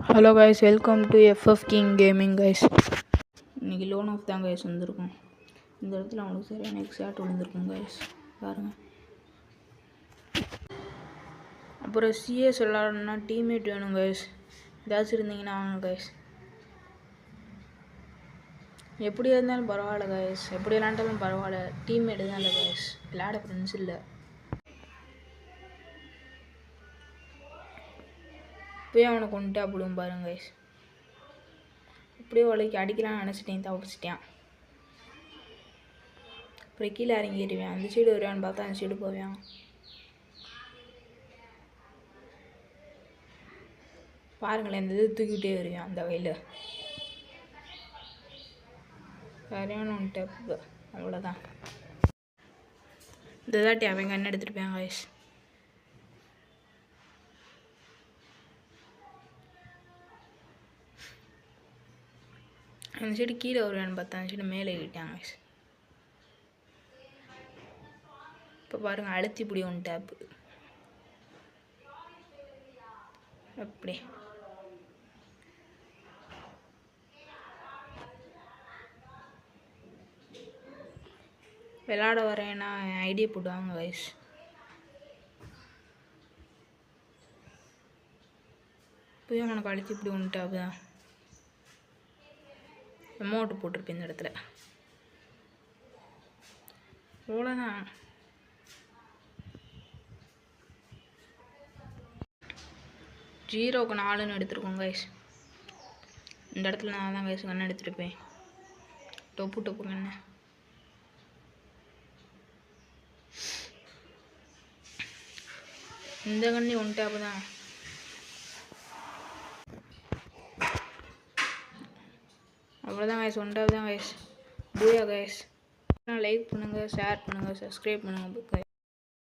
Hello guys, welcome to FF king gaming guys. இன்றைக்கி loan of தான் guys வந்திருக்கும். இந்த இடத்துல அவங்களுக்கு சரியான எக்ஸாக்ட் விழுந்திருக்கும் கைஸ், பாருங்கள். அப்புறம் சிஎஸ் விளாடணுன்னா டீம்மேட் வேணும் கைஸ். ஏதாச்சும் இருந்தீங்கன்னா வாங்க கைஸ். எப்படி இருந்தாலும் பரவாயில்ல கைஸ், எப்படி விளாண்டாலும் பரவாயில்ல, டீம்மேட்டு தான் இல்லை கைஸ், விளாட ஃப்ரெண்ட்ஸ் இல்லை. இப்போயே அவனை கொண்டுட்டு அப்படியும் பாருங்க கைஸ். அப்படியே உலகி அடிக்கலான்னு நினச்சிட்டேன், தப்பிச்சிட்டேன். அப்புறம் கீழே இறங்கிடுவேன். அந்த சைடு வருவான்னு பார்த்தா அந்த சைடு போவேன். பாருங்களேன், இந்த இது தூக்கிட்டே வருவேன் அந்த வகையில். சரியான ஒன்று டப்பு, அவ்வளோதான். இந்த தாட்டி அவங்க என்ன எடுத்துருப்பேன் கைஸ். அந்த சைடு கீழே வருவான்னு பார்த்தா அந்த சைடு மேலே ஏறிட்டாங்க கைஸ். இப்போ பாருங்கள், அழுத்தி பிடி ஒன்று டேப்பு. அப்படி விளாட வரேன்னா ஐடியா போட்டுவாங்க கைஸ். போய் அவனுக்கு அழுத்தி இப்படி ஒன்று டேப்பு தான். அமௌண்ட்டு போட்டிருப்பேன் இந்த இடத்துல, அவ்வளோதான். ஜீரோவுக்கு 4ன்னு எடுத்துருக்கோம் கைஸ். இந்த இடத்துல நான் தான் கைஸ் கண்ணு எடுத்துருப்பேன். டொப்பு கண்ணு. இந்த கண்ணி ஒன் டேப்பு தான். அவ்வளோதான் கைஸ், ஒன் டேப் தான் கைஸ். பூயா கைஸ். லைக் பண்ணுங்கள், ஷேர் பண்ணுங்கள், சப்ஸ்கிரைப் பண்ணுங்கள்.